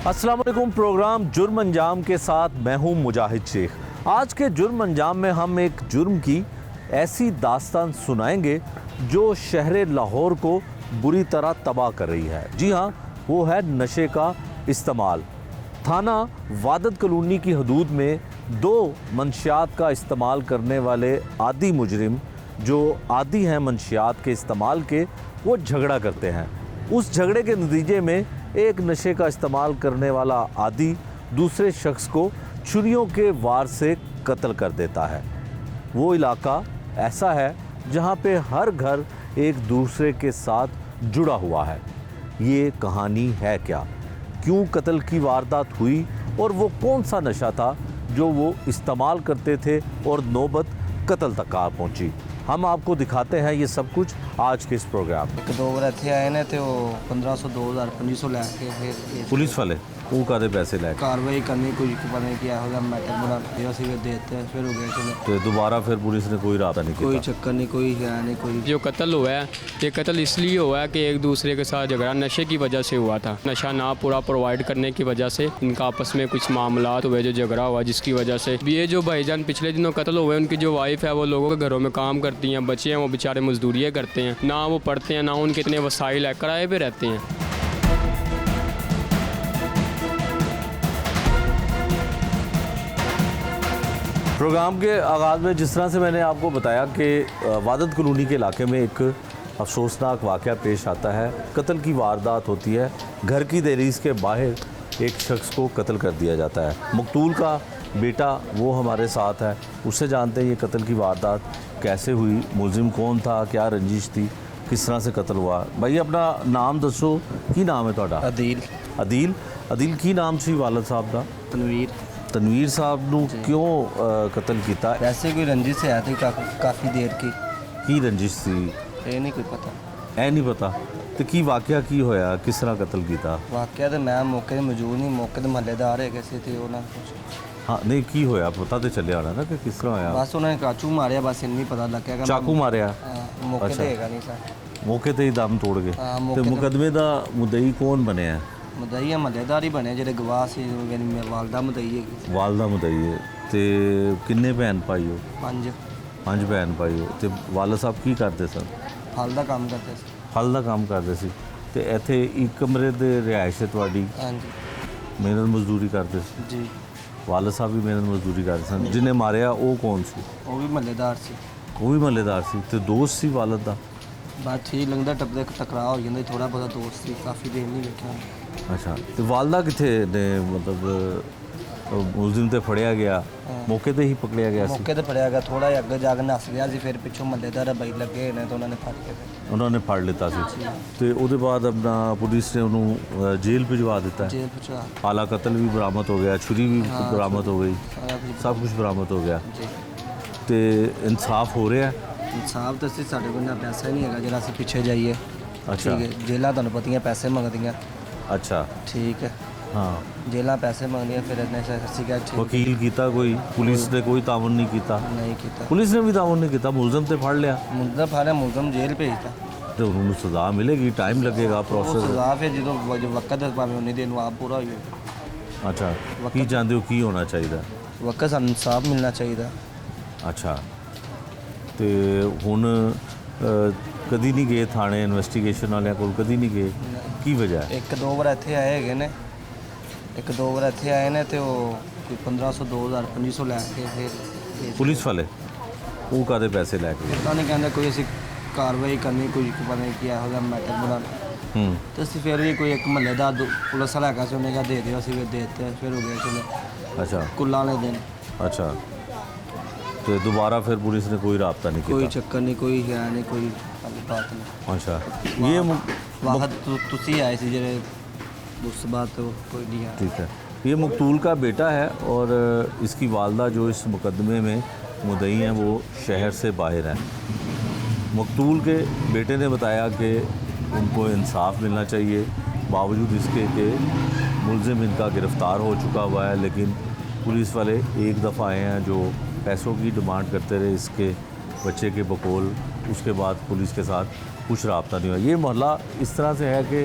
अस्सलाम वालेकुम। प्रोग्राम जुर्म अंजाम के साथ मैं हूं मुजाहिद शेख। आज के जुर्म अंजाम में हम एक जुर्म की ऐसी दास्तान सुनाएंगे जो शहर लाहौर को बुरी तरह तबाह कर रही है। जी हाँ, वो है नशे का इस्तेमाल। थाना वादत कॉलोनी की हदूद में दो मंशियात का इस्तेमाल करने वाले आदी मुजरिम जो आदी हैं मंशियात के इस्तेमाल के, वो झगड़ा करते हैं। उस झगड़े के नतीजे में एक नशे का इस्तेमाल करने वाला आदी दूसरे शख्स को छुरियों के वार से कत्ल कर देता है। वो इलाका ऐसा है जहाँ पे हर घर एक दूसरे के साथ जुड़ा हुआ है। ये कहानी है क्या, क्यों कत्ल की वारदात हुई और वो कौन सा नशा था जो वो इस्तेमाल करते थे और नौबत कत्ल तक आ पहुँची। हम आपको दिखाते हैं ये सब कुछ आज के इस प्रोग्राम में। एक दो बार इतने आए ने तो 1500 2000 2500 लैके फिर पुलिस वाले वो कादे पैसे लैके कार्रवाई करनी, कोई पता नहीं क्या होगा, मैटर बना फिर असी देते हैं, फिर हो गए चलो। तो दोबारा फिर पुलिस ने कोई रास्ता नहीं कोई किया। चक्कर नहीं, कोई है नहीं कोई। जो कत्ल हुआ है ये कत्ल इसलिए हुआ है कि एक दूसरे के साथ झगड़ा नशे की वजह से हुआ था। नशा ना पूरा प्रोवाइड करने की वजह से इनका आपस में कुछ मामला हुए, जो झगड़ा हुआ जिसकी वजह से ये जो भाईजान पिछले दिनों कत्ल हुए, उनकी जो वाइफ है वो लोगों के घरों में काम करती हैं, बच्चे हैं वो बेचारे मजदूरियाँ करते हैं, ना वो पढ़ते हैं, ना उनके इतने वसाइल है, किराए पे रहते हैं। प्रोग्राम के आगाज़ में जिस तरह से मैंने आपको बताया कि वादत कॉलोनी के इलाके में एक अफसोसनाक वाक़या पेश आता है। कत्ल की वारदात होती है। घर की दहलीज के बाहर एक शख्स को कत्ल कर दिया जाता है। मकतूल का बेटा वो हमारे साथ है, उससे जानते हैं ये कत्ल की वारदात कैसे हुई, मुलजिम कौन था, क्या रंजिश थी, किस तरह से कत्ल हुआ। भाई अपना नाम दसो, की नाम है तुहाडा? अदील। अदील अदील की नाम सी वालद साहब का? तनवीर। तनवीर साहब ਨੂੰ क्यों कत्ल किया? वैसे कोई रंजिश है थी काफ़ी देर की रंजिश सी ये नहीं कोई पता। ऐ नहीं पता तो की वाकया की होया, किस तरह कत्ल किया? वाकया तो मैं मौके पर मौजूद नहीं, मौके पर महल्लेदार है कैसे थे उन्होंने कुछ। हाँ नहीं की होया पता तो चलिया होना ना कि किस तरह होया। बस उन्होंने काचू मारिया, बस इन्नी पता लग गया। चाकू मारिया? मौके पर हैगा नहीं सर, मौके ते ही दम तोड़ गए। हाँ, तो मौके ते। मुकदमे का मुदई कौन बनया? मदई महल्लेदार ही बने ਜਿਹੜੇ गवाह से मेरी वालदा मदई है। वालदा मुदई है। तो किन्ने भैन भाई हो? 5 5 भैन भाई हो। तो वालद साहब की करते सन? फल का काम करते थे। फल का काम करते सी। तो इत्थे एक कमरे दे रिहाइश है तुहाडी, हाँ जी मेहनत मजदूरी करते सी? जी। वालद साहब भी मेहनत मजदूरी करते सन। जिन्हें मारिया वो कौन सी? वो भी महल्लेदार से। वो भी महल्लेदार सी। तो दोस्त सी वालद का? बात ठीक लगता टपदे टकराव हो जाता, थोड़ा बहुत दोस्त सी, काफ़ी देर नहीं देखा। अच्छा तो वालदा किथे ने, मतलब मुलजिम ते फड़िया गया, मौके ते ही पकड़िया गया सी? मौके ते फड़िया गया, थोड़ा अगे जाके नस गया सी, फिर पिछों महल्लेदार भाई लगे ने तो उन्होंने फड़ के फिर उन्होंने फड़ लिता सी। तो उसके बाद अपना पुलिस ने उन्होंने जेल भिजवा दिता है। जेल पहुंचा। आला कत्ल भी बरामद हो गया, छुरी भी बरामद हो गई, सारा कुछ सब कुछ बरामद हो गया। जी। तो इंसाफ हो रहा है? इंसाफ तो असं साढ़े को पैसा ही नहीं है जरा असं पिछे जाइए। अच्छा। ठीक है, जेलों तुहानू पता पैसे मंगदियाँ। अच्छा ठीक है, हाँ। जेलों पैसे मंगदियाँ, फिर असी क्या ठीक वकील किया कोई? पुलिस ने कोई तावन नहीं किया? नहीं किया। पुलिस ने भी तावन नहीं किया, मुलजम तो फड़ लिया। मुलजम फारे मुलजम जेल भेजता, तो उन्होंने सज़ा मिलेगी, टाइम लगेगा वो प्रोसेस। सजा फिर जो वक्त भावें उन्नी दिन आप पूरा हो जाए। अच्छा की चाहते हो की होना चाहिए? वक्त सानू इंसाफ मिलना चाहिए। अच्छा तो हुण कदी नहीं गए थाने, इन्वेस्टिगेशन वाले को कदी नहीं गए, की वजह है? एक दो बार इतने आए है ने, एक दो बार इतने आए ने तो कोई 1500 2000 2500 लैके फिर पुलिस वाले वो कादे पैसे लैके? पता नहीं कहते कोई असी कार्रवाई करनी, कोई पता नहीं क्या होगा, मैटर बनाना। तो असी फिर भी कोई एक महल्लेदार पुलिस वाला है उन्हें कहा दे दिया, असी फिर देते फिर हो गया चलो। अच्छा कुल्ला वाले दिन। अच्छा तो दोबारा फिर पुलिस ने कोई राब्ता नहीं कोई किया? चक्कर नहीं, कोई है नहीं, कोई बात नहीं। अच्छा ये वाहद तुसी आए थे जेरे उस बात तो कोई नहीं आया। ठीक है। ये मकतूल का बेटा है और इसकी वालदा जो इस मुकदमे में मुद्दई हैं वो शहर से बाहर हैं। मकतूल के बेटे ने बताया कि उनको इंसाफ मिलना चाहिए, बावजूद इसके कि मुलजिम इनका गिरफ़्तार हो चुका हुआ है, लेकिन पुलिस वाले एक दफ़ा आए हैं जो पैसों की डिमांड करते रहे इसके बच्चे के बकौल। उसके बाद पुलिस के साथ कुछ राब्ता नहीं हुआ। ये मोहल्ला इस तरह से है कि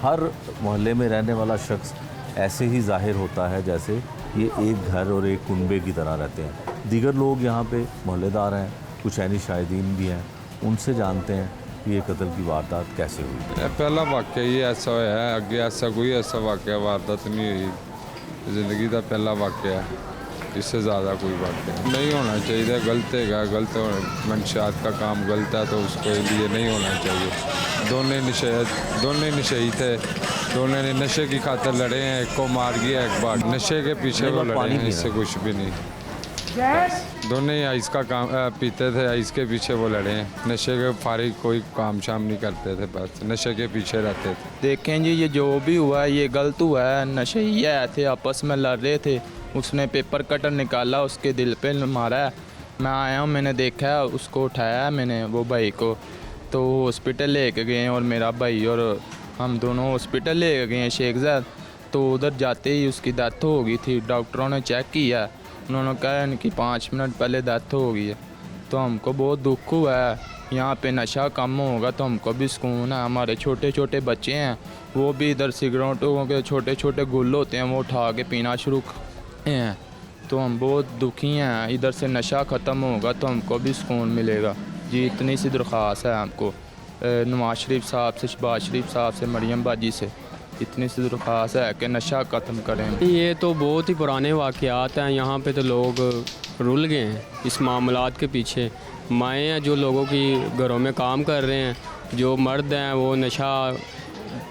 हर मोहल्ले में रहने वाला शख्स ऐसे ही जाहिर होता है जैसे ये एक घर और एक कुनबे की तरह रहते हैं। दीगर लोग यहाँ पे मोहल्लेदार हैं, कुछ ऐनी शाहिदीन भी हैं, उनसे जानते हैं कि ये कत्ल की वारदात कैसे हुई। पहला वाक़या ही ऐसा होया है, अगे ऐसा कोई ऐसा वाक़या वारदात नहीं हुई। ज़िंदगी का पहला वाक़या है, इससे ज़्यादा कोई वाक़या नहीं होना चाहिए। गलत है, गलत मंशियात का काम गलत है तो उसके लिए नहीं होना चाहिए। दोनों नशे थे, दोनों ने नशे की खातर लड़े हैं, एक को मार गया, एक बार नशे के पीछे वो लड़े हैं, इससे कुछ भी नहीं। दोनों ही आइस का काम पीते थे, आइस के पीछे वो लड़े हैं। नशे के फारिग कोई काम शाम नहीं करते थे, बस नशे के पीछे रहते थे। देखें जी, ये जो भी हुआ है ये गलत हुआ है। नशे ही आए थे, आपस में लड़ रहे थे, उसने पेपर कटर निकाला, उसके दिल पे मारा है। मैं आया हूँ, मैंने देखा है, उसको उठाया है मैंने, वो भाई को तो हॉस्पिटल लेके गए और मेरा भाई और हम दोनों हॉस्पिटल लेके गए हैं शेखजाद। तो उधर जाते ही उसकी डेथ हो गई थी। डॉक्टरों ने चेक किया, उन्होंने कहा इनकी 5 मिनट पहले डेथ हो गई है। तो हमको बहुत दुख हुआ है। यहाँ पे नशा कम होगा तो हमको भी सुकून है। हमारे छोटे छोटे बच्चे हैं, वो भी इधर सिगरेटों के छोटे छोटे गुल होते हैं, वो उठा के पीना शुरू किए हैं। तो हम बहुत दुखी हैं। इधर से नशा ख़त्म होगा तो हमको भी सुकून मिलेगा जी। इतनी सी दरख्वास्त है हमको नवाज शरीफ साहब से, शहबाज शरीफ साहब से, मरियम बाजी से, इतनी सी दरख्वास्त है कि नशा ख़त्म करें। ये तो बहुत ही पुराने वाक़यात हैं। यहाँ पे तो लोग रुल गए हैं इस मामलात के पीछे। माएँ हैं जो लोगों की घरों में काम कर रहे हैं, जो मर्द हैं वो नशा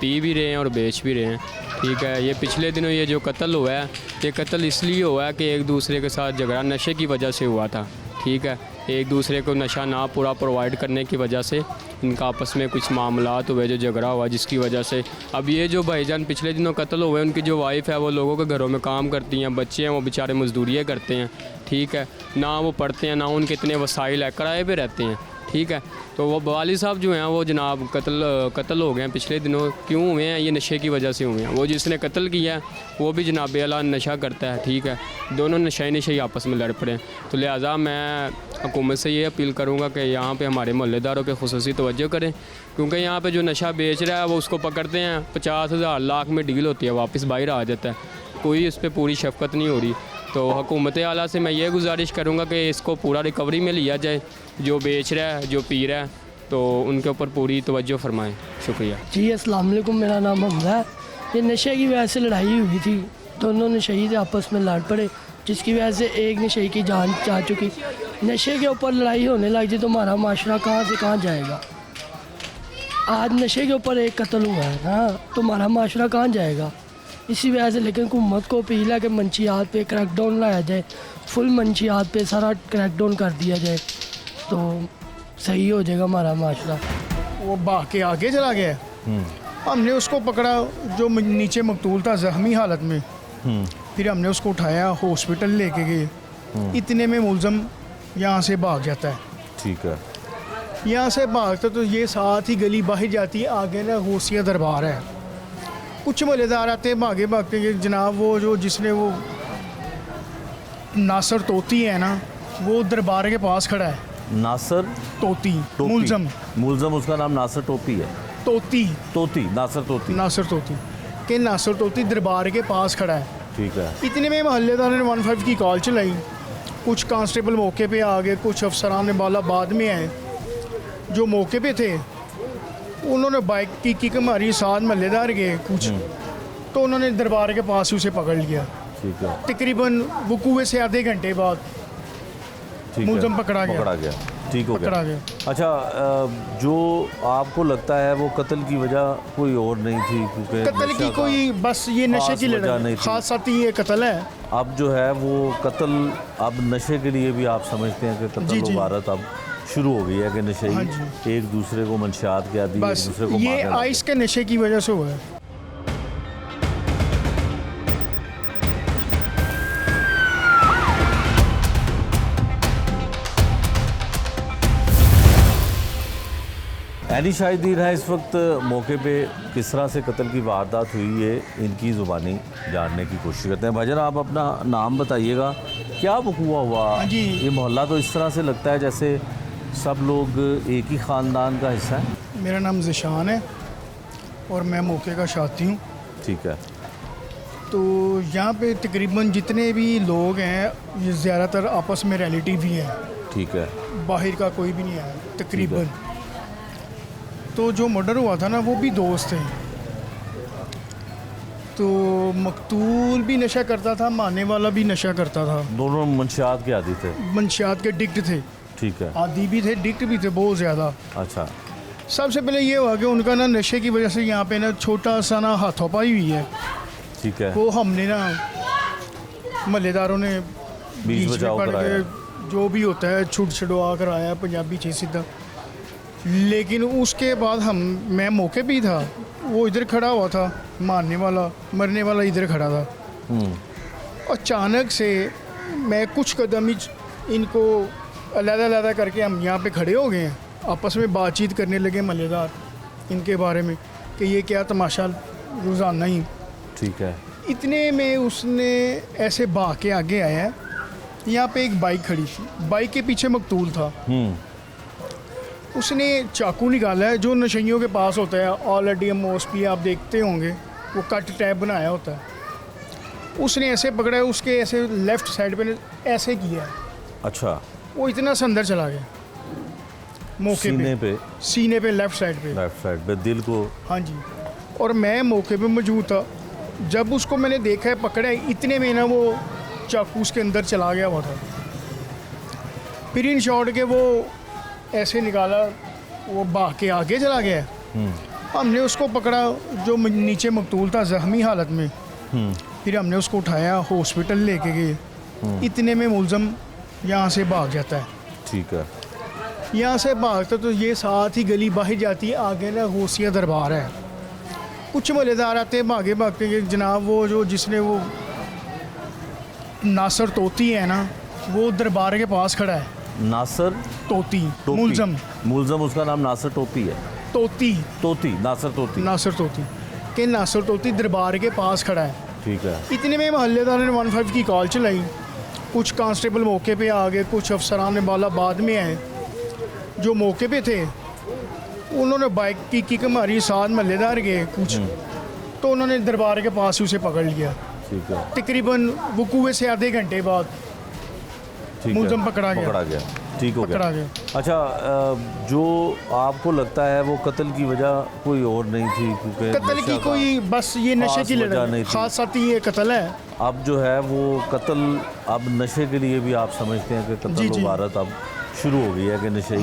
पी भी रहे हैं और बेच भी रहे हैं। ठीक है, ये पिछले दिनों ये जो कत्ल हुआ है, ये कत्ल इसलिए हुआ है कि एक दूसरे के साथ झगड़ा नशे की वजह से हुआ था। ठीक है, एक दूसरे को नशा ना पूरा प्रोवाइड करने की वजह से इनका आपस में कुछ मामलात हुए, जो झगड़ा हुआ, जिसकी वजह से अब ये जो भाईजान पिछले दिनों कत्ल हुए, उनकी जो वाइफ है वो लोगों के घरों में काम करती हैं, बच्चे हैं वो बेचारे मजदूरियाँ करते हैं। ठीक है, ना वो पढ़ते हैं, ना उनके इतने वसाइल है, किराए पे रहते हैं। ठीक है, तो वो वालिद साहब जो हैं वो जनाब कत्ल हो गए हैं पिछले दिनों। क्यों हुए हैं? ये नशे की वजह से हुए हैं। वो जिसने कत्ल किया है वो भी जनाब अला नशा करता है। ठीक है, दोनों नशे आपस में लड़ पड़े। तो लिहाजा मैं हुकूमत से ये अपील करूँगा कि यहाँ पे हमारे मोहल्लेदारों पे खुसूसी तवज्जो करें, क्योंकि यहाँ पे जो नशा बेच रहा है वो उसको पकड़ते हैं, 50,000 लाख में डील होती है, वापस बाहर आ जाता है, कोई इस पर पूरी शफकत नहीं हो रही। तो हुकूमत आला से मैं ये गुजारिश करूँगा कि इसको पूरा रिकवरी में लिया जाए, जो बेच रहा है, जो पी रहा है, तो उनके ऊपर पूरी तवज्जो फरमाएं। शुक्रिया जी। अस्सलाम वालेकुम, मेरा नाम हमजा है। ये नशे की वजह से लड़ाई हुई थी, दोनों नशे से आपस में लड़ पड़े, जिसकी वजह से एक नशे की जान जा चुकी। नशे के ऊपर लड़ाई होने लग जाए तो हमारा माशरा कहाँ से कहाँ जाएगा। आज नशे के ऊपर एक कत्ल हुआ है, हाँ, तो हमारा माशरा कहाँ जाएगा। इसी वजह से लेकिन हुकूमत को अपील है कि मंशियात पे क्रैकडाउन लाया जाए, फुल मंशियात पे सारा क्रैकडाउन कर दिया जाए तो सही हो जाएगा हमारा माशरा। वो भाग के आगे चला गया। हमने उसको पकड़ा, जो नीचे मकतूल था जख्मी हालत में। फिर हमने उसको उठाया, हॉस्पिटल लेके गए। इतने में मुलज़म यहाँ से भाग जाता है। ठीक है, यहाँ से भागता तो ये साथ ही गली बाहर जाती है, आगे ना गौसिया दरबार है। कुछ मोहल्लेदार आते हैं भागे भागते कि जनाब वो जो जिसने वो नासर तोती है ना, वो दरबार के पास खड़ा है। नासर तोती टोपी। मुलज़म उसका नाम नासर टोपी है। तोती नासर तोती के नासर तोती दरबार के पास खड़ा है। ठीक है, इतने में मोहल्लेदार ने 15 की कॉल चलाई। कुछ कांस्टेबल मौके पे आ गए, कुछ अफसरान ने बाला बाद में आए। जो मौके पे थे उन्होंने बाइक की किक मारी, साथ मोहल्लेदार गए कुछ, तो उन्होंने दरबार के पास उसे पकड़ लिया। ठीक है, तकरीबन वकूए से आधे घंटे बाद ठीक है, मुलज़म पकड़ा गया। ठीक हो पकड़ा गया। गया। अच्छा, जो आपको लगता है वो कत्ल की वजह कोई और नहीं थी, क्योंकि कत्ल नशा की का कोई बस ये नशे खास की वजह लड़ाई नहीं थी। खास साथ ही ये कत्ल है। अब जो है वो कत्ल अब नशे के लिए भी आप समझते हैं कि जी, कत्ल जी। वारत अब शुरू हो गई है कि नशे हाँ एक दूसरे को मंशियात के आदि, एक बस दूसरे को ये मारने लगे। आइस के नशे की वजह से हुआ है। ऐनी शाहिदीन है इस वक्त मौके पे। किस तरह से कत्ल की वारदात हुई है इनकी ज़ुबानी जानने की कोशिश करते हैं। भाईजान, आप अपना नाम बताइएगा, क्या वक़ूआ हुआ? हाँ जी। ये मोहल्ला तो इस तरह से लगता है जैसे सब लोग एक ही ख़ानदान का हिस्सा है। मेरा नाम ज़िशान है और मैं मौके का साथी हूँ। ठीक है, तो यहाँ पे तकरीबन जितने भी लोग हैं ये ज़्यादातर आपस में रिलेटिव ही हैं, ठीक है। बाहर का कोई भी नहीं है तकरीबन। तो जो मर्डर हुआ था ना वो भी दोस्त थे। तो मकतूल भी नशा करता था, मारने वाला भी नशा करता था। दोनों मंशियात के आदी थे। मंशियात के डिक्ट थे, ठीक है। आदी भी थे, डिक्ट भी थे बहुत ज़्यादा। अच्छा, सबसे पहले ये हुआ कि उनका ना नशे की वजह से यहाँ पे ना छोटा सा ना हाथोपाई हुई है। ठीक है। वो हमने ना महल्लेदारों ने बीच में बचाव पड़ कराया। के जो भी होता है छुट छुड़वा कराया पंजाबी चीज सीधा। लेकिन उसके बाद मैं मौके पे ही था, वो इधर खड़ा हुआ था, मारने वाला मरने वाला इधर खड़ा था। अचानक से मैं कुछ कदम ही इनको अलग-अलग करके हम यहाँ पे खड़े हो गए हैं, आपस में बातचीत करने लगे महल्लेदार इनके बारे में कि ये क्या तमाशा रोज़ाना ही। ठीक है। इतने में उसने ऐसे भाग के आगे आया है, यहाँ पे एक बाइक खड़ी थी, बाइक के पीछे मकतूल था। उसने चाकू निकाला है जो नशइयों के पास होता है, ऑलरेडी मोस्टली आप देखते होंगे वो कट टैप बनाया होता है। उसने ऐसे पकड़ा है, उसके ऐसे लेफ़्ट साइड पे ऐसे किया है। अच्छा, वो इतना सा अंदर चला गया मौके पे, सीने पे लेफ़्ट साइड पे दिल को। हाँ जी। और मैं मौके पे मौजूद था, जब उसको मैंने देखा है पकड़ा है, इतने में ना वो चाकू उसके अंदर चला गया हुआ था। फिर इन शॉट के वो ऐसे निकाला, वो भाग के आगे चला गया। हमने उसको पकड़ा, जो नीचे मकतूल था ज़ख्मी हालत में। फिर हमने उसको उठाया, हॉस्पिटल लेके गए। इतने में मुलज़म यहाँ से भाग जाता है। ठीक है। यहाँ से भागता तो ये साथ ही गली बाहर जाती है, आगे ना गौसिया दरबार है। कुछ महल्लेदार आते हैं भागे भागते कि जनाब वो जो जिसने वो नासर तोती है ना, वो दरबार के पास खड़ा है। नासर तोती, टोपी। मुलज़म उसका नाम नासर टोपी है। तोती नासर तोती के नासर तोती दरबार के पास खड़ा है। ठीक है। इतने में महल्लेदार ने 15 की कॉल चलाई, कुछ कांस्टेबल मौके पे आ गए, कुछ अफसरान ने बाला बाद में आए। जो मौके पे थे उन्होंने बाइक की किक मारी, साथ महल्लेदार गए कुछ, तो उन्होंने दरबार के पास ही उसे पकड़ लिया। ठीक है। तकरीबन वकूए से आधे घंटे बाद मुलज़म पकड़ा गया। ठीक हो पकड़ा गया। अच्छा, जो आपको लगता है वो कत्ल की वजह कोई और नहीं थी, क्योंकि कत्ल की कोई बस ये नशे की लड़ाई, खास साथ ही ये कत्ल है। अब जो है वो कत्ल अब नशे के लिए भी आप समझते हैं कि कत्ल वारत अब शुरू हो गई है, कि नशे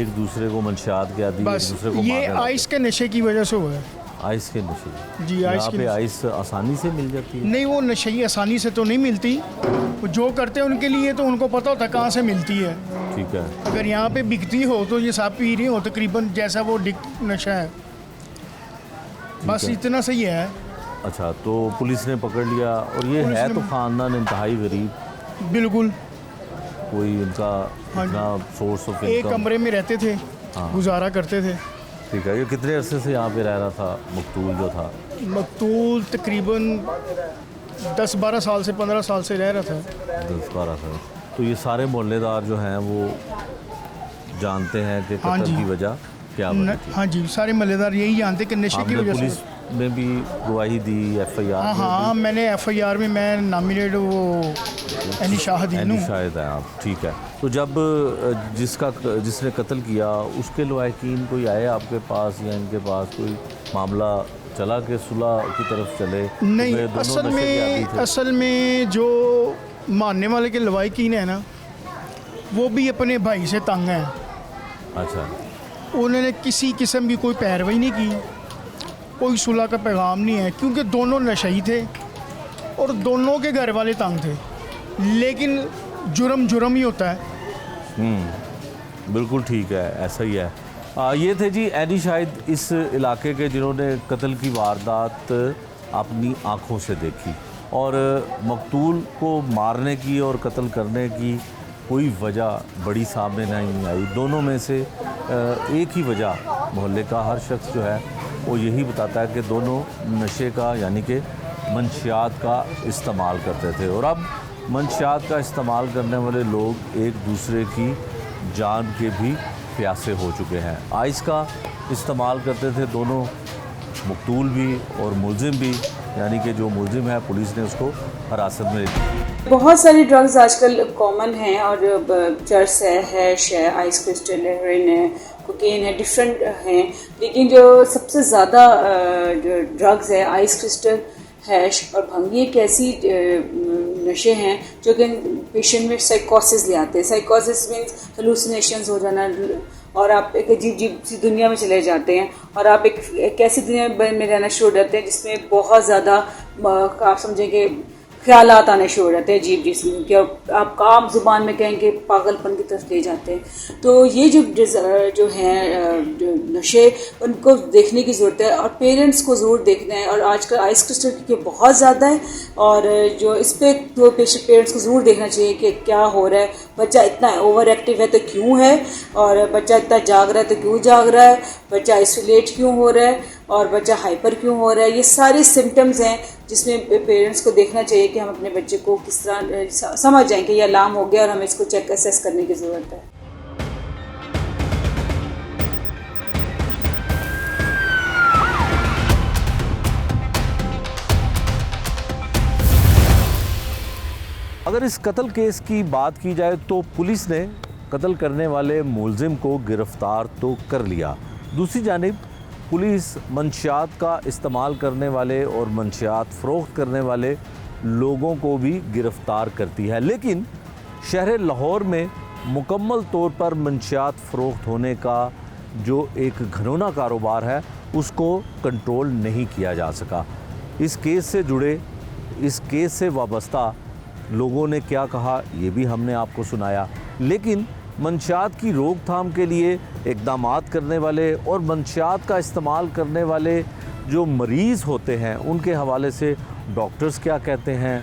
एक दूसरे को मंशियात के आदि, एक दूसरे को ये आइस के नशे की वजह से हुआ है। आइस के नशे जी, आइस पे आइस आसानी से मिल जाती है? नहीं, वो नशे आसानी से तो नहीं मिलती, जो करते हैं उनके लिए तो उनको पता होता है कहाँ से मिलती है। ठीक है। अगर यहाँ पे बिकती हो तो ये सब पी रही हो तकरीबन, जैसा वो नशा है, बस इतना सही है। अच्छा, तो पुलिस ने पकड़ लिया, और ये है तो ख़ानदान इंतहाई गरीब, बिल्कुल कोई इनका इतना सोर्स ऑफ एक कमरे में रहते थे, गुजारा करते थे। ठीक है। ये कितने अरसे से यहाँ पे रह रहा था मकतूल जो था? मकतूल तकरीबन 10-12 साल से 15 साल से रह रहा था। 10-12 साल। तो ये सारे मोहल्लेदार जो हैं वो जानते हैं कि कत्ल की वजह क्या बनी थी? हाँ जी, सारे महल्लेदार यही जानते कि नशे की वजह से। पुलिस में भी गवाही दी, FIR? हाँ, मैंने FIR में मैं नामिनेट वो एनी शाहिद है आप। ठीक है। तो जब जिसने कत्ल किया उसके लवाकिन कोई आए आपके पास, या इनके पास कोई मामला चला कि सुलह की तरफ चले? नहीं, असल में जो मारने वाले के लवाकिन है ना, वो भी अपने भाई से तंग हैं। अच्छा। उन्होंने किसी किस्म की कोई पैरवी नहीं की, कोई सुलह का पैगाम नहीं है, क्योंकि दोनों नशई थे और दोनों के घर वाले तंग थे। लेकिन जुर्म ही होता है। बिल्कुल ठीक है, ऐसा ही है। ये थे जी एनी शाहिद इस इलाके के, जिन्होंने कत्ल की वारदात अपनी आँखों से देखी, और मकतूल को मारने की और कत्ल करने की कोई वजह बड़ी सामने नहीं आई। दोनों में से एक ही वजह मोहल्ले का हर शख्स जो है वो यही बताता है कि दोनों नशे का यानी कि मंशियात का इस्तेमाल करते थे, और अब मंशियात का इस्तेमाल करने वाले लोग एक दूसरे की जान के भी प्यासे हो चुके हैं। आइस का इस्तेमाल करते थे दोनों, मकतूल भी और मुलजिम भी, यानी कि जो मुलजिम है पुलिस ने उसको हिरासत में लिया। बहुत सारी ड्रग्स आजकल कॉमन हैं और चर्स है, हैश है, आइस क्रिस्टल है, हेरोइन है, कोकेन है, डिफरेंट हैं। लेकिन जो सबसे ज़्यादा ड्रग्स है आइस क्रिस्टल, हैश और भंगी एक ऐसी नशे हैं जो कि पेशेंट में साइकोसिस ले आते हैं। साइकोसिस मीन्स हेलुसिनेशंस हो जाना और आप एक अजीब सी दुनिया में चले जाते हैं और आप एक ऐसी दुनिया में रहना शुरू हो जाते हैं जिसमें बहुत ज़्यादा आप समझेंगे ख्यालात आने शुरू हो जाते हैं अजीब जिस्म के, और आप आम ज़ुबान में कहेंगे पागलपन की तरफ ले जाते हैं। तो ये जो हैं जो नशे उनको देखने की ज़रूरत है और पेरेंट्स को ज़रूर देखना है। और आजकल आइस क्रिस्टल की बहुत ज़्यादा है और जो इस पर तो पेरेंट्स को ज़रूर देखना चाहिए कि क्या हो रहा है, बच्चा इतना ओवर एक्टिव है तो क्यों है, और बच्चा इतना जाग रहा है तो क्यों जाग रहा है, बच्चा आइसोलेट क्यों हो रहा है और बच्चा हाइपर क्यों हो रहा है। ये सारे सिम्टम्स हैं जिसमें पेरेंट्स को देखना चाहिए कि हम अपने बच्चे को किस तरह समझ जाएं कि ये अलार्म हो गया और हमें इसको चेक असेस करने की ज़रूरत है। अगर इस कत्ल केस की बात की जाए तो पुलिस ने कत्ल करने वाले मुलजिम को गिरफ्तार तो कर लिया। दूसरी जानिब पुलिस मंशियात का इस्तेमाल करने वाले और मंशियात फ़रोख्त करने वाले लोगों को भी गिरफ़्तार करती है, लेकिन शहर लाहौर में मुकम्मल तौर पर मंशियात फ़रोख्त होने का जो एक घनौना कारोबार है उसको कंट्रोल नहीं किया जा सका। इस केस से जुड़े, इस केस से वाबस्ता लोगों ने क्या कहा ये भी हमने आपको सुनाया, लेकिन मंशियात की रोकथाम के लिए इक़दामात करने वाले और मंशियात का इस्तेमाल करने वाले जो मरीज़ होते हैं उनके हवाले से डॉक्टर्स क्या कहते हैं,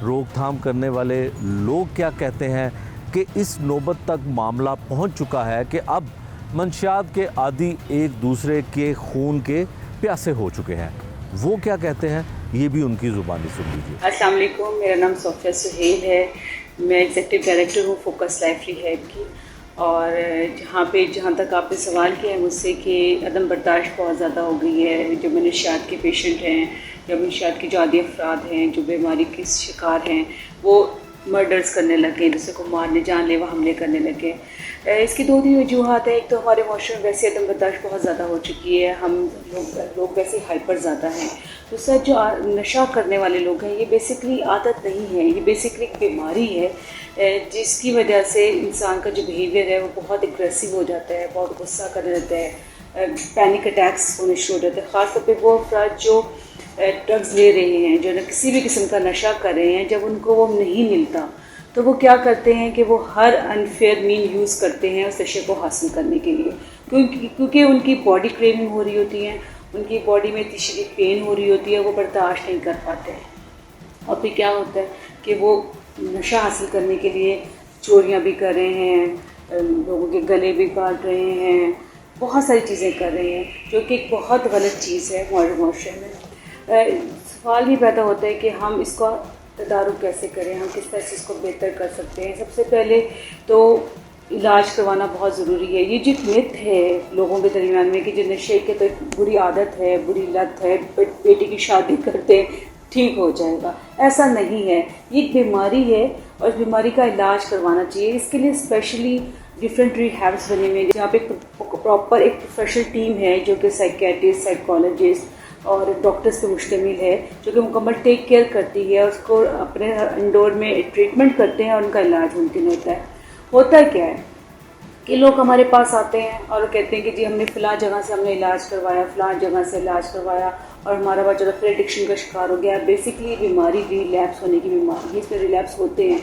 रोकथाम करने वाले लोग क्या कहते हैं कि इस नौबत तक मामला पहुंच चुका है कि अब मंशियात के आदी एक दूसरे के खून के प्यासे हो चुके हैं। वो क्या कहते हैं ये भी उनकी ज़ुबानी सुन लीजिए। अस्सलाम वालेकुम, मेरा नाम सोफिया सुहेल है, मैं एग्जेक्टिव डायरेक्टर हूँ फोकस लाइफ रिहैब की। और जहाँ तक आपने सवाल किया है मुझसे कि अदम बर्दाश्त बहुत ज़्यादा हो गई है, जो मनशियात के पेशेंट हैं या मनशियात के जो आदी अफराद हैं जो बीमारी के शिकार हैं वो मर्डर्स करने लगे, दूसरे को मारने, जानलेवा हमले करने लगे। इसकी दो तीन वजूहत हैं। एक तो हमारे माशरे में वैसे अदम बर्दाश्त बहुत ज़्यादा हो चुकी है, हम लोग वैसे हाइपर ज़्यादा हैं। दूसरा जो नशा करने वाले लोग हैं ये बेसिकली आदत नहीं है, ये बेसिकली एक बीमारी है जिसकी वजह से इंसान का जो बिहेवियर है वो बहुत एग्रेसिव हो जाता है, बहुत गुस्सा करने लगता है, पैनिक अटैक्स होने शुरू हो जाते हैं। ख़ास तौर पे वो अफराद जो ड्रग्स ले रहे हैं, जो किसी भी किस्म का नशा कर रहे हैं, जब उनको वो नहीं मिलता तो वो क्या करते हैं कि वो हर अनफेयर मीन यूज़ करते हैं उस नशे को हासिल करने के लिए, क्योंकि उनकी बॉडी क्रेविंग हो रही होती है, उनकी बॉडी में इतनी शदीद पेन हो रही होती है, वो बर्दाश्त नहीं कर पाते हैं। और फिर क्या होता है कि वो नशा हासिल करने के लिए चोरियां भी कर रहे हैं, लोगों के गले भी काट रहे हैं, बहुत सारी चीज़ें कर रहे हैं जो कि एक बहुत गलत चीज़ है हमारे माशरे में। सवाल भी पैदा होता है कि हम इसको तदारुक कैसे करें, हम किस तरह से इसको बेहतर कर सकते हैं। सबसे पहले तो इलाज करवाना बहुत ज़रूरी है। ये जो मिथ है लोगों के दरमियान में कि जो नशे की तो एक बुरी आदत है, बुरी लत है, बेटी की शादी करते ठीक हो जाएगा, ऐसा नहीं है। ये एक बीमारी है और इस बीमारी का इलाज करवाना चाहिए। इसके लिए स्पेशली डिफरेंट रिहैब्स बने हुए हैं जहाँ पे प्रॉपर एक प्रोफेशनल टीम है जो कि साइकियाट्रिस्ट, साइकोलॉजिस्ट और डॉक्टर्स पे मुश्तमिल है, जो कि मुकम्मल टेक केयर करती है, उसको अपने इंडोर में ट्रीटमेंट करते हैं और उनका इलाज मुमकिन होता है। होता क्या है कि लोग हमारे पास आते हैं और कहते हैं कि जी हमने फ़लाँ जगह से हमने इलाज करवाया, फ़लाँ जगह से इलाज करवाया और हमारा बच्चा तो फिर एडिक्शन का शिकार हो गया। बेसिकली बीमारी रिलैप्स होने की बीमारी है, इसमें रिलैप्स होते हैं।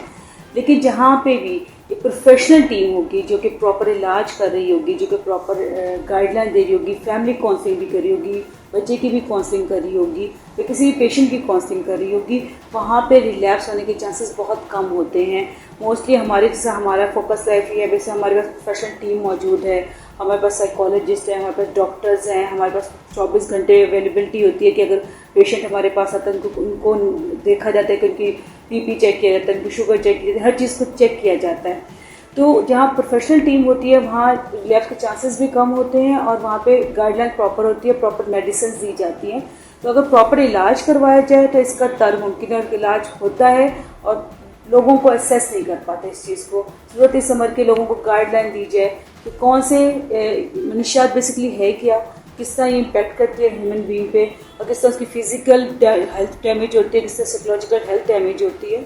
लेकिन जहाँ पे भी एक प्रोफेशनल टीम होगी जो कि प्रॉपर इलाज कर रही होगी, जो कि प्रॉपर गाइडलाइन दे रही होगी, फैमिली काउंसलिंग भी कर रही होगी, बच्चे की भी काउंसलिंग कर रही होगी या किसी भी पेशेंट की काउंसलिंग कर रही होगी, वहाँ पे रिलैप्स होने के चांसेस बहुत कम होते हैं। मोस्टली हमारे जैसा हमारा फोकस लाइफ है, वैसे हमारे पास प्रोफेशनल टीम मौजूद है, हमारे पास साइकोलॉजिस्ट हैं, हमारे पास डॉक्टर्स हैं, हमारे पास 24 घंटे अवेलेबिलिटी होती है कि अगर पेशेंट हमारे पास आता है उनको देखा जाता है कि उनकी बीपी चेक किया जाता है, उनकी शुगर चेक किया जाता है, हर चीज़ को चेक किया जाता है। तो जहाँ प्रोफेशनल टीम होती है वहाँ रिलैप्स के चांसेस भी कम होते हैं और वहाँ पे गाइडलाइन प्रॉपर होती है, प्रॉपर मेडिसिन दी जाती हैं। तो अगर प्रॉपर इलाज करवाया जाए तो इसका तर मुमकिन है, इलाज होता है और लोगों को असेस नहीं कर पाते इस चीज़ को। ज़रूरत इस समझ के लोगों को गाइडलाइन दी जाए कि कौन से मनशियात बेसिकली है क्या, किस तरह ये इम्पेक्ट करती है ह्यूमन बीइंग पे और किस तरह उसकी फ़िज़िकल हेल्थ डैमेज होती है, किस तरह साइकोलॉजिकल हेल्थ डैमेज होती है।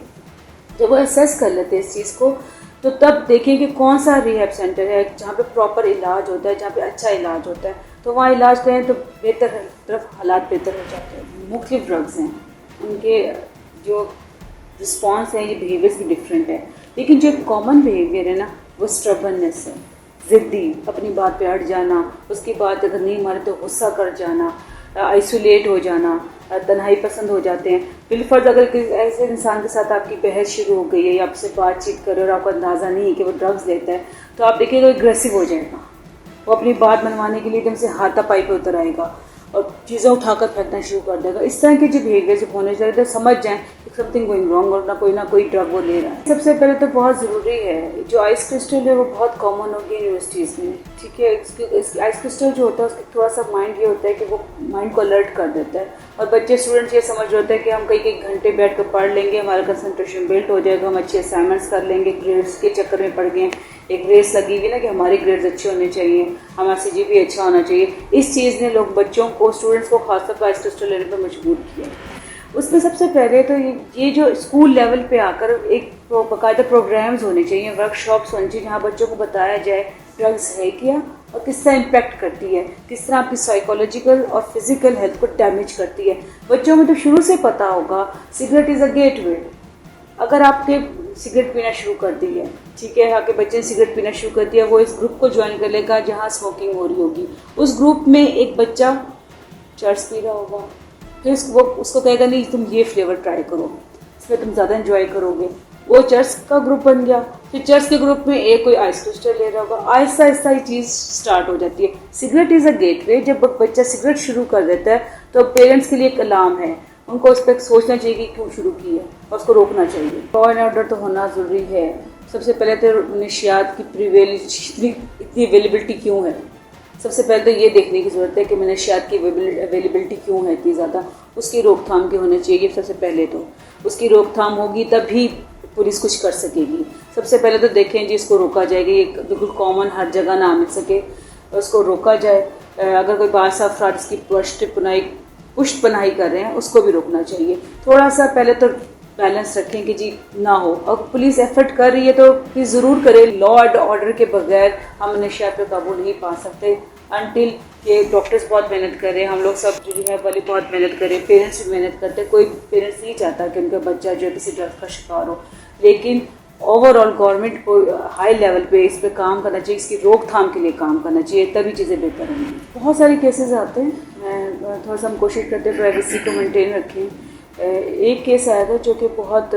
जब वो असेस कर लेते हैं इस चीज़ को तो तब देखें कि कौन सा रिहैब सेंटर है जहाँ पे प्रॉपर इलाज होता है, जहाँ पे अच्छा इलाज होता है, तो वहाँ इलाज करें तो बेहतर तरफ हालात बेहतर हो जाते हैं। मुख्तलिफ ड्रग्स हैं, उनके जो रिस्पॉन्स है ये बिहेवियर्स भी डिफरेंट है, लेकिन जो कॉमन बिहेवियर है ना वो स्ट्रबननेस है, ज़िद्दी, अपनी बात पे अड़ जाना, उसकी बात अगर नहीं माने तो गुस्सा कर जाना, आइसोलेट हो जाना, तन्हाई पसंद हो जाते हैं। बिलफर्ज अगर किसी ऐसे इंसान के साथ आपकी बहस शुरू हो गई है या आपसे बातचीत करे और आपको अंदाज़ा नहीं है कि वो ड्रग्स लेता है तो आप देखिएगा एग्रेसिव हो जाएगा, वो अपनी बात मनवाने के लिए एकदम से हाथापाई पे उतर आएगा और चीज़ें उठाकर फेंकना शुरू कर देगा। इस तरह के जो बिहेवियर जब होने चाहिए तो समझ जाएं कि समथिंग गोइंग रॉन्ग और ना कोई ड्रग वो ले रहा है। सबसे पहले तो बहुत ज़रूरी है, जो आइस क्रिस्टल है वो बहुत कॉमन हो गई यूनिवर्सिटीज़ में, ठीक है। आइस क्रिस्टल जो होता है उसका थोड़ा सा माइंड ये होता है कि वो माइंड को अलर्ट कर देता है और बच्चे स्टूडेंट्स ये समझ रहे होते हैं कि हम कई घंटे बैठ कर पढ़ लेंगे, हमारा कंसंट्रेशन बिल्ड हो जाएगा, हम अच्छे असाइनमेंट्स कर लेंगे, ग्रेड्स के चक्कर में पड़ गए, एक रेस लगी हुई ना कि हमारे ग्रेड्स अच्छे होने चाहिए, हमारा CGPA अच्छा होना चाहिए। इस चीज़ ने लोग बच्चों को, स्टूडेंट्स को खासतौर पर आइस क्रिस्टल लेने पर मजबूर किया। उसमें सबसे पहले तो ये जो स्कूल लेवल पे आकर एक बाकायदा प्रोग्राम्स होने चाहिए, वर्कशॉप्स होनी चाहिए जहाँ बच्चों को बताया जाए ड्रग्स है क्या और किस तरह इम्पेक्ट करती है, किस तरह आपकी साइकोलॉजिकल और फिजिकल हेल्थ को डैमेज करती है। बच्चों में तो शुरू से पता होगा सिगरेट इज़ अ गेटवे। अगर आपके सिगरेट पीना शुरू कर दी है, ठीक है, आपके बच्चे ने सिगरेट पीना शुरू कर दिया, वो इस ग्रुप को ज्वाइन कर लेगा जहाँ स्मोकिंग हो रही होगी। उस ग्रुप में एक बच्चा चर्च पी रहा होगा, फिर वो उसको कहेगा नहीं तुम ये फ्लेवर ट्राई करो, इसमें तुम ज़्यादा एंजॉय करोगे। वो चर्च का ग्रुप बन गया, फिर चर्च के ग्रुप में एक कोई आइस क्रिस्टल ले रहा होगा, आहिस्ता आहिस्ता ये चीज़ स्टार्ट हो जाती है। Cigarette is a gateway. जब बच्चा सिगरेट शुरू कर देता है तो पेरेंट्स के लिए एक अलार्म है, उनको उस पर सोचना चाहिए कि क्यों शुरू की है और उसको रोकना चाहिए। लॉ एंड ऑर्डर तो होना ज़रूरी है। सबसे पहले तो नशियात की इतनी अवेलेबिलिटी क्यों है, सबसे पहले तो ये देखने की ज़रूरत है कि नशियात की अवेलेबिलिटी क्यों है इतनी ज़्यादा, उसकी रोकथाम की होनी चाहिए। सबसे पहले तो उसकी रोकथाम होगी तभी पुलिस कुछ कर सकेगी। सबसे पहले तो देखें जी इसको रोका जाएगा, ये बिल्कुल कॉमन हर जगह ना मिल सके, उसको रोका जाए। अगर कोई बादशाह अफराद इसकी पुष्ट पनाही कर रहे हैं उसको भी रोकना चाहिए। थोड़ा सा पहले तो बैलेंस रखें कि जी ना हो, और पुलिस एफर्ट कर रही है तो प्लीज़ ज़रूर करे। लॉ एंड ऑर्डर के बगैर हम नशा पे काबू नहीं पा सकते अनटिल ये डॉक्टर्स बहुत मेहनत करें, हम लोग सब जो है वाले बहुत मेहनत करें, पेरेंट्स भी मेहनत करते हैं। कोई पेरेंट्स नहीं चाहता कि उनका बच्चा जो है किसी ड्रग्स का शिकार हो, लेकिन ओवरऑल गवर्नमेंट को हाई लेवल पे इस पे काम करना चाहिए, इसकी रोकथाम के लिए काम करना चाहिए, तभी चीज़ें बेहतर होंगी। बहुत सारे केसेस आते हैं, मैं थोड़ा सा हम कोशिश करते हैं प्राइवेसी को मेंटेन रखें। एक केस आया था जो कि बहुत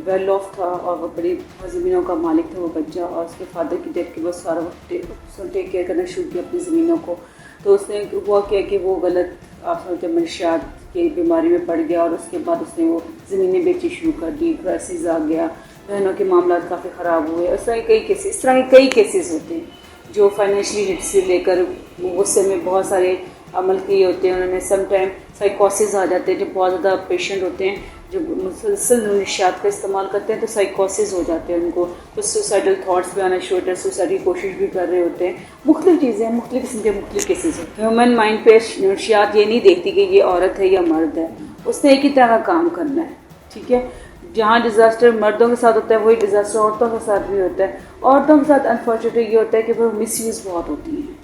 वेल ऑफ था और वो बड़ी ज़मीनों का मालिक था वो बच्चा, और उसके फादर की डेथ के बाद सारा वक्त टेक केयर करना शुरू किया अपनी ज़मीनों को। तो उसने हुआ क्या कि वो गलत आप समझते मनशियात की बीमारी में पड़ गया और उसके बाद उसने वो ज़मीनें बेचनी शुरू कर दी, क्राइसिस आ गया, बहनों के मामला काफ़ी ख़राब हुए। इस तरह के कई केसेस होते हैं जो फाइनेंशियली हिट से लेकर गुस्से में बहुत सारे अमल किए होते हैं उन्होंने। समटाइम साइकोसिस आ जाते हैं, जो बहुत ज़्यादा पेशेंट होते हैं जो मुसलसल नशियात का इस्तेमाल करते हैं तो साइकोसिस हो जाते हैं उनको, कुछ सुसाइडल थाट्स भी आना शुरू होते हैं, सुसाइड की कोशिश भी कर रहे होते हैं। मुख्तलिफ चीज़ें, मुख्तलिफ किस्म के मुख्तलिफ केसेस हैं। ह्यूमन माइंड पे नशियात ये नहीं देखती कि ये औरत है या मर्द है, उसने एक ही तरह का काम करना है, ठीक है। जहाँ डिज़ास्टर मर्दों के साथ होता है वही डिज़ास्टर औरतों के साथ भी होता है। औरतों के साथ अनफॉर्चुनेटली ये होता है कि वो मिसयूज़ बहुत होती हैं,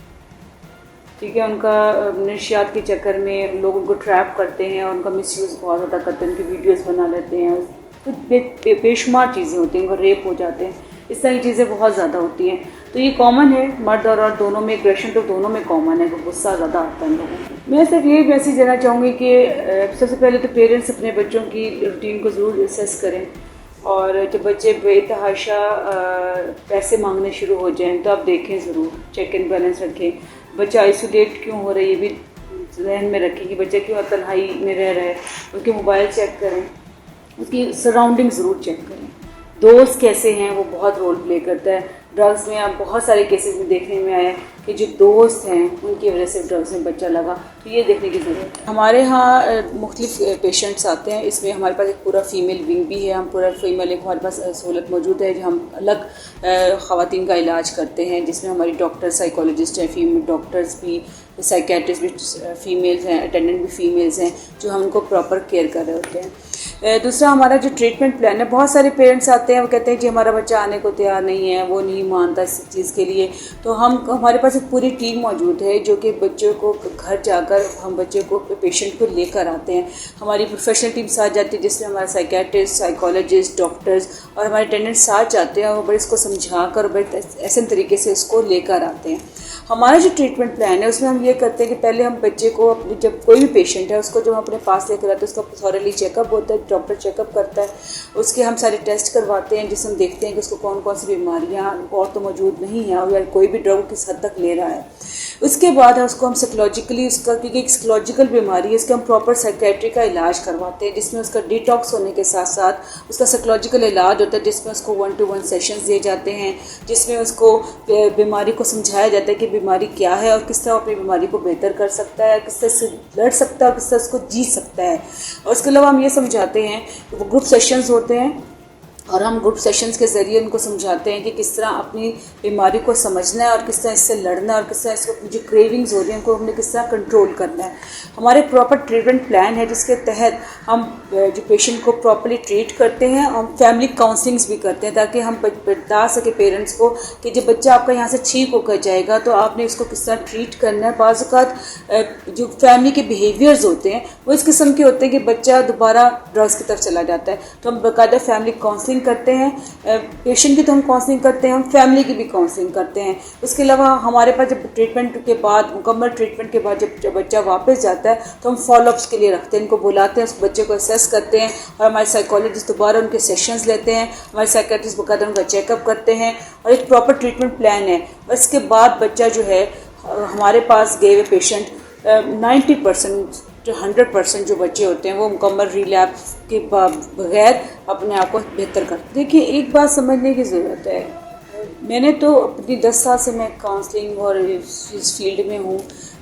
ठीक है। उनका नशियात के चक्कर में लोग उनको ट्रैप करते हैं और उनका मिसयूज़ बहुत ज़्यादा करते हैं, उनकी वीडियोस बना लेते हैं, तो बेशुमार चीज़ें होती हैं, उनको रेप हो जाते हैं, इस तरह की चीज़ें बहुत ज़्यादा होती हैं। तो ये कॉमन है, मर्द और औरत दोनों में एग्रेशन तो दोनों में कॉमन है, गुस्सा ज़्यादा आता है लोगों को। मैं सिर्फ ये मैसेज देना चाहूँगी कि सबसे पहले तो पेरेंट्स अपने बच्चों की रूटीन को ज़रूर असेस करें, और जब बच्चे बेतहाशा पैसे मांगने शुरू हो जाएं तो आप देखें ज़रूर, चेक एंड बैलेंस रखें। बच्चा आइसोलेट क्यों हो रहा है ये भी जहन में रखें कि बच्चा क्यों तन्हाई में रह रहा है, उसके मोबाइल चेक करें, उसकी सराउंडिंग ज़रूर चेक करें, दोस्त कैसे हैं वो बहुत रोल प्ले करता है। ड्रग्स में अब बहुत सारे केसेस में देखने में आया कि जो दोस्त हैं उनकी वजह से ड्रग्स में बच्चा लगा, तो ये देखने की ज़रूरत है। हमारे यहाँ मुख्तलिफ पेशेंट्स आते हैं, इसमें हमारे पास एक पूरा फ़ीमेल विंग भी है। हम पूरा फीमेल एक हमारे पास सहूलत मौजूद है जो हम अलग ख़वातीन का इलाज करते हैं, जिसमें हमारी डॉक्टर साइकोलॉजिस्ट हैं, फीमेल डॉक्टर्स भी, साइकेट्रिस्ट भी फीमेल्स हैं, अटेंडेंट भी फीमेल्स हैं जो हम उनको प्रॉपर केयर कर रहे होते हैं। दूसरा हमारा जो ट्रीटमेंट प्लान है, बहुत सारे पेरेंट्स आते हैं वो कहते हैं कि हमारा बच्चा आने को तैयार नहीं है, वो नहीं मानता इस चीज़ के लिए, तो हमारे पास एक पूरी टीम मौजूद है जो कि बच्चों को घर जाकर हम बच्चे को पेशेंट को लेकर आते हैं। हमारी प्रोफेशनल टीम साथ जाती है जिसमें हमारा साइकेट्रिस्ट, साइकोलॉजिस्ट, डॉक्टर्स और हमारे अटेंडेंट साथ जाते हैं और बड़े इसको समझा कर बड़े ऐसे तरीके से इसको लेकर आते हैं। हमारा जो ट्रीटमेंट प्लान है उसमें हम ये करते हैं कि पहले हम बच्चे को जब कोई भी पेशेंट है उसको जब हम अपने पास लेकर आते हैं उसका थॉरली चेकअप होता है, डॉक्टर चेकअप करता है, उसके हम सारे टेस्ट करवाते हैं जिससे हम देखते हैं कि उसको कौन कौन सी बीमारियाँ और तो मौजूद नहीं है और कोई भी ड्रग किस हद तक ले रहा है। उसके बाद उसको हम साइकोलॉजिकली उसका, क्योंकि एक साइकोलॉजिकल बीमारी है, इसका हम प्रॉपर साइकेट्री का इलाज करवाते हैं जिसमें उसका डिटॉक्स होने के साथ साथ उसका साइकोलॉजिकल इलाज होता है जिसमें उसको 1-to-1 सेशंस दिए जाते हैं, जिसमें उसको बीमारी को समझाया जाता है कि बीमारी क्या है और किस तरह अपनी बीमारी को बेहतर कर सकता है, किस तरह से लड़ सकता है और किस तरह उसको जीत सकता है। और उसके अलावा हम ये समझाते हैं कि वो ग्रुप सेशंस होते हैं और हम ग्रुप सेशंस के ज़रिए उनको समझाते हैं कि किस तरह अपनी बीमारी को समझना है और किस तरह इससे लड़ना है और किस तरह इसको जो क्रेविंग्स हो रही हैं उनको हमने किस तरह कंट्रोल करना है। हमारे प्रॉपर ट्रीटमेंट प्लान है जिसके तहत हम जो पेशेंट को प्रॉपर्ली ट्रीट करते हैं और फैमिली काउंसलिंग्स भी करते हैं ताकि हम बता सके पेरेंट्स को कि जब बच्चा आपका यहाँ से ठीक होकर जाएगा तो आपने इसको किस तरह ट्रीट करना है। बाज़ औक़ात जो फैमिली के बिहेवियर्स होते हैं वो इस किस्म के होते हैं कि बच्चा दोबारा ड्रग्स की तरफ चला जाता है, तो हम बाकायदा फैमिली काउंसलिंग करते हैं, पेशेंट की तो हम काउंसलिंग करते हैं, हम फैमिली की भी काउंसलिंग करते हैं। उसके अलावा हमारे पास जब ट्रीटमेंट के बाद, मुकम्मल ट्रीटमेंट के बाद जब बच्चा वापस जाता है तो हम फॉलोअप्स के लिए रखते हैं, इनको बुलाते हैं, उस बच्चे को असेस करते हैं और हमारे साइकोलॉजिस्ट दोबारा उनके सेशंस लेते हैं, हमारे साइकेट्रिस्ट बाकायदा उनका चेकअप करते हैं और एक प्रॉपर ट्रीटमेंट प्लान है। और इसके बाद बच्चा जो है हमारे पास गए हुए पेशेंट 90% जो 100% जो बच्चे होते हैं वो मुकम्मल रिलैप्स के बगैर अपने आप को बेहतर करते। देखिए एक बात समझने की ज़रूरत है, मैंने तो अपनी 10 साल से मैं काउंसलिंग और इस फील्ड में हूँ,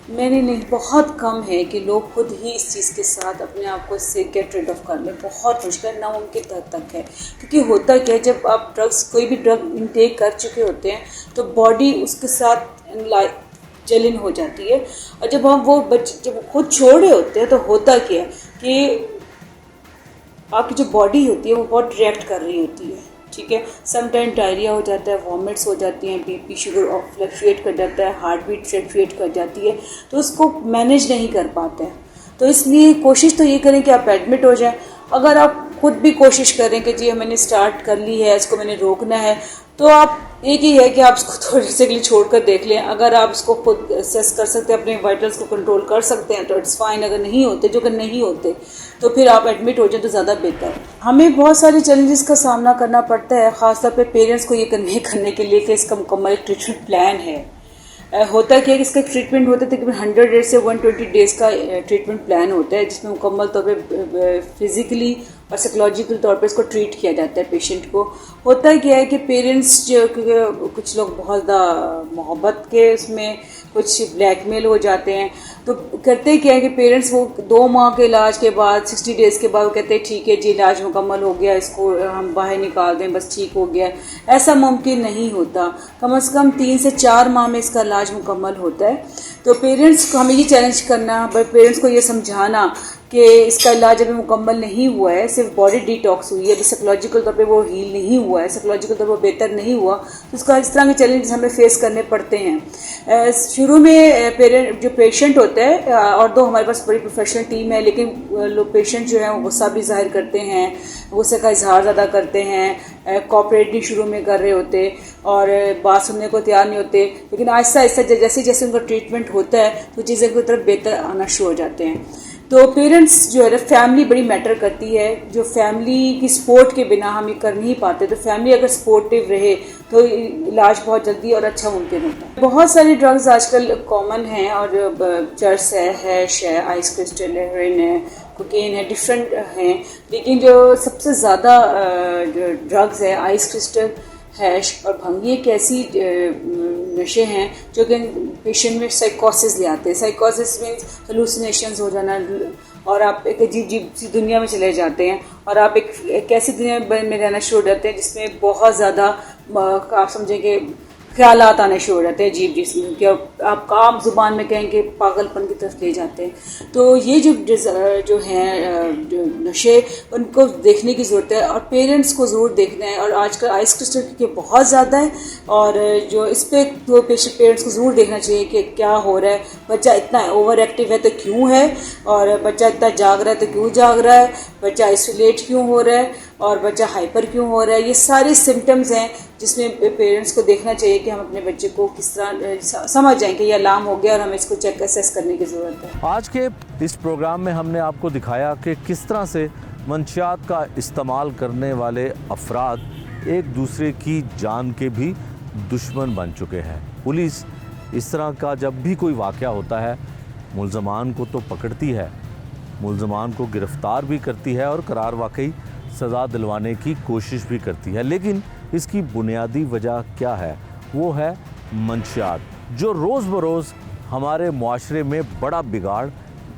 मैंने नहीं, बहुत कम है कि लोग खुद ही इस चीज़ के साथ अपने आप को इससे गेट रिड ऑफ कर लें, बहुत मुश्किल, नामुमकिन हद तक है। क्योंकि होता क्या है, जब आप कोई भी ड्रग इंटेक कर चुके होते हैं तो बॉडी उसके साथ जलन हो जाती है और जब हम वो जब खुद छोड़ रहे होते हैं तो होता क्या है कि आपकी जो बॉडी होती है वो बहुत रिएक्ट कर रही होती है, ठीक है। समटाइम डायरिया हो जाता है, वॉमिट्स हो जाती हैं, बीपी शुगर फ्लक्चुएट कर जाता है, हार्ट बीट फ्लक्चुएट कर जाती है, तो उसको मैनेज नहीं कर पाते हैं। तो इसलिए कोशिश तो ये करें कि आप एडमिट हो जाएं। अगर आप खुद भी कोशिश करें कि जी मैंने स्टार्ट कर ली है, इसको मैंने रोकना है, तो आप एक ही है कि आप इसको थोड़ी देर के लिए छोड़ कर देख लें। अगर आप इसको खुद असेस कर सकते हैं, अपने वाइटल्स को कंट्रोल कर सकते हैं तो इट्स फाइन। अगर नहीं होते, जो कि नहीं होते, तो फिर आप एडमिट हो जाए तो ज़्यादा बेहतर है। हमें बहुत सारे चैलेंजेस का सामना करना पड़ता है, ख़ासतौर पे पेरेंट्स को ये कन्वे करने के लिए कि इसका मुकम्मल ट्रीटमेंट प्लान है। होता क्या है कि इसका ट्रीटमेंट होता है तकरीबन 100 डेज से 120 डेज़ का ट्रीटमेंट प्लान होता है जिसमें मुकम्मल तौर पे फिज़िकली और साइकोलॉजिकल तौर पे इसको ट्रीट किया जाता है पेशेंट को। होता क्या है कि पेरेंट्स जो कुछ लोग बहुत ज़्यादा मोहब्बत के उसमें कुछ ब्लैकमेल हो जाते हैं, तो करते क्या है कि पेरेंट्स वो 2 माह के इलाज के बाद 60 डेज़ के बाद वो कहते हैं ठीक है जी इलाज मुकम्मल हो गया, इसको हम बाहर निकाल दें, बस ठीक हो गया। ऐसा मुमकिन नहीं होता, कम से कम 3 से 4 माह में इसका इलाज मुकम्मल होता है। तो पेरेंट्स को हमें ये चैलेंज करना, पेरेंट्स को ये समझाना कि इसका इलाज अभी मुकम्मल नहीं हुआ है, सिर्फ बॉडी डिटॉक्स हुई है, अभी साइकोलॉजिकल तौर पे वो हील नहीं हुआ है, साइकोलॉजिकल तौर पर बेहतर नहीं हुआ, तो उसका इस तरह के चैलेंजेस हमें फेस करने पड़ते हैं। शुरू में जो पेशेंट होता है, और दो हमारे पास बड़ी प्रोफेशनल टीम है, लेकिन लोग पेशेंट जो हैं वो गुस्सा भी जाहिर करते हैं, गुस्से का इजहार ज़्यादा करते हैं, कोऑपरेट नहीं शुरू में कर रहे होते और बात सुनने को तैयार नहीं होते, लेकिन आहिस्ता आहिस्ता जैसे जैसे उनका ट्रीटमेंट होता है तो चीज़ें की तरफ बेहतर आना शुरू हो जाते हैं। तो पेरेंट्स जो है ना, फैमिली बड़ी मैटर करती है। जो फैमिली की सपोर्ट के बिना हम ये कर नहीं पाते, तो फैमिली अगर सपोर्टिव रहे तो इलाज बहुत जल्दी और अच्छा मुमकिन होता है। बहुत सारी ड्रग्स आजकल कॉमन हैं, और चर्स है, हैश है, आइस क्रिस्टल है, हेरोइन है, कोकेन है, डिफरेंट हैं। लेकिन जो सबसे ज़्यादा जो ड्रग्स है, आइस क्रिस्टल, हैश और भंग, ये एक ऐसी नशे हैं जो कि पेशेंट में साइकोसिस ले आते हैं। साइकोसिस मीन्स हेलुसिनेशंस हो जाना, और आप एक अजीब सी दुनिया में चले जाते हैं, और आप एक ऐसी दुनिया में रहना शुरू हो जाते हैं जिसमें बहुत ज़्यादा आप समझेंगे ख्यालात आने शुरू हो जाते हैं अजीब जिसमें कि आप काम ज़ुबान में कहेंगे पागलपन की तरफ ले जाते हैं। तो ये जो हैं जो नशे, उनको देखने की ज़रूरत है, और पेरेंट्स को ज़रूर देखना है। और आजकल आइस क्रिस्टल के बहुत ज़्यादा है, और जो इस पर तो पेरेंट्स को ज़रूर देखना चाहिए कि क्या हो रहा है। बच्चा इतना ओवर एक्टिव है तो क्यों है, और बच्चा इतना जाग रहा है तो क्यों जाग रहा है, बच्चा आइसोलेट क्यों हो रहा है, और बच्चा हाइपर क्यों हो रहा है। ये सारे सिम्टम्स हैं जिसमें पेरेंट्स को देखना चाहिए कि हम अपने बच्चे को किस तरह समझ जाएं कि ये अलार्म हो गया और हमें इसको चेक असेस करने की ज़रूरत है। आज के इस प्रोग्राम में हमने आपको दिखाया कि किस तरह से मंशियात का इस्तेमाल करने वाले अफराद एक दूसरे की जान के भी दुश्मन बन चुके हैं। पुलिस इस तरह का जब भी कोई वाक़या होता है, मुल्ज़मान को तो पकड़ती है, मुल्ज़मान को गिरफ़्तार भी करती है और करार वाकई सज़ा दिलवाने की कोशिश भी करती है। लेकिन इसकी बुनियादी वजह क्या है? वो है मंशियात, जो रोज़ बरोज़ हमारे मुआशरे में बड़ा बिगाड़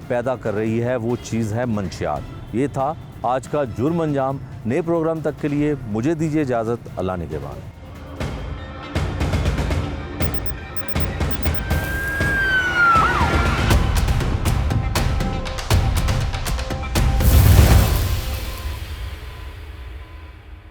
पैदा कर रही है। वो चीज़ है मंशियात। ये था आज का जुर्म अंजाम। नए प्रोग्राम तक के लिए मुझे दीजिए इजाज़त। अल्लाह निगहबान।